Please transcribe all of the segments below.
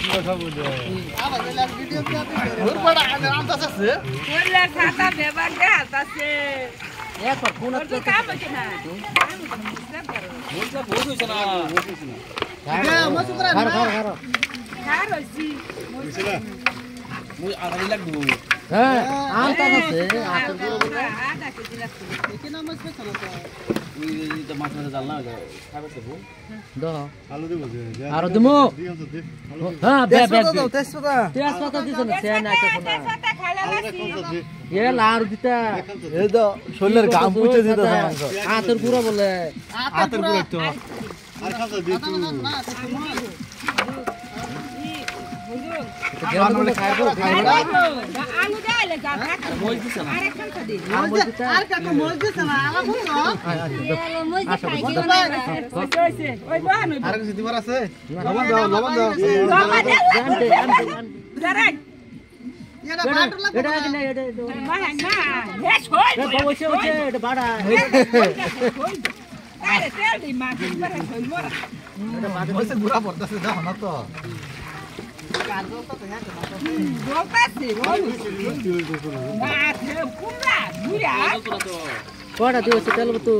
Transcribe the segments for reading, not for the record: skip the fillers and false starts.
কথা বলে আবার লাল ভিডিও কি আপনি ওর বড় আনতাছ আছে ওলা ছাতা বেবান দে আছে একবার ফোন তো কাম আছে না বলছা বহুত হইছে না মজু করে খারো খারো খারো খারছি মুই আধা লাগবো হ্যাঁ আমটা আছে আতর গুলো বলে আদা কেজি লাগছে কি নাম আছে কেন তো ওই তো মাছ মাছ জাল না খাবে তো দাও আলু দেব যে আর দিমু হ্যাঁ বে বে তেজপাতা তেজপাতা দিছ না সে না তো না ছাতা খালা লাগছি এ লার দিতা এই তো শরীরের ঘাম পুছে দিতে মাংস আতর গুলো বলে আতর গুলো একটু আর খাতা দি তুই গেল বলে খাইবো আলু ডালে যা থাক মই দিছ না আরেকখান খাদি আর কাকে মজ দিছ না আমার বুঝছো ওই বাহান আর কিছু দিবার আছে লবণ দাও দাঁড়াই এটা বাটুর লাগবে এটা কি না এটা বাহান না হেস হই ওইছে ওইছে এটা বাড়া আরে তেল দি মা কি করে হই মোরা ওইসে গুড়া পড়তাছে দাও না তো দোকাছে ওই না তে কুমড়া বুড়া কোড়া দিছে তেল তো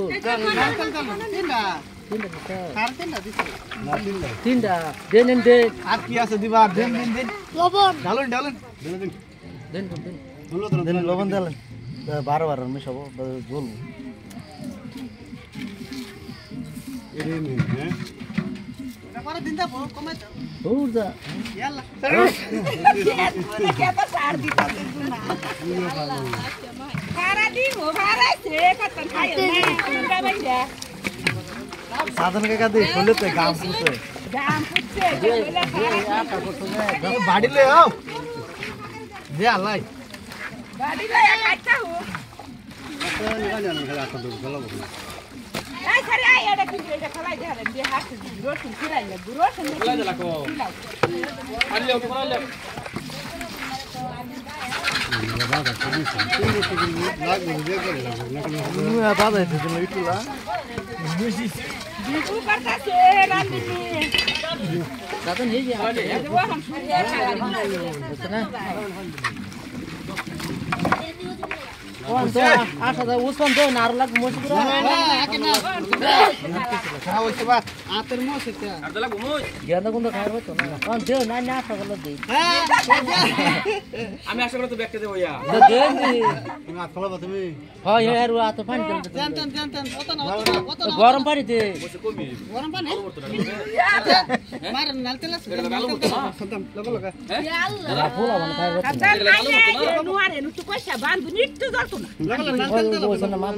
তিনটা দেন দে আর কি আছে দিবা দেন লবণ ঢালুন ঢালুন দেন দিন লবণ দিলেন 12 মিশাবো ঝোল এরে নে হ্যাঁ পরে দিন দাও কমে দূর যা ইয়াল্লা মনে কেবা সার দিতা না খারা দি ও খারা সে কত খায় না কুমড়া বাইরা সাধন কাকা দে শুনতে গাম পুছে দাম পুচ্ছে বলে খারা বাড়ি লে আও দে আলাই গাড়ি লয়া কাটতা হো এই খারে আই এটা কি এটা খলাই দে দে হাত রোটি খিলাই না রোটি খোলা দে লাগো আলি ওকে খোলা দে দাদা এসে তুমি ইটুলা বিকু করতা সে রান্দিনি দাদা নিয়ে যা वो हम सुनिए না কোন তো আশা দা উসমান দে নার লাগ মশগুরা খাওয়া হইছে বা আতের মোস এটা আর দে লাগবো মই গেন্দা কোন খাইবো তো না কোন দে না না আশা বল দে আমি আশা করে তো ব্যাগটা দেব ইয়া দে তুমি আত খোলা তুমি হ্যাঁ ইয়ার আত পানি দে জান অত না গরম পানি দে বসে কমি গরম পানি মার নালতেলা এটা গালো মতো না খতম লগো লগা না ফুলা বান খাইবো कब्जा आए नुआरे नु तो कोई साबान बुनिट तो जरतो ना লগো নালতেলা ওই না মা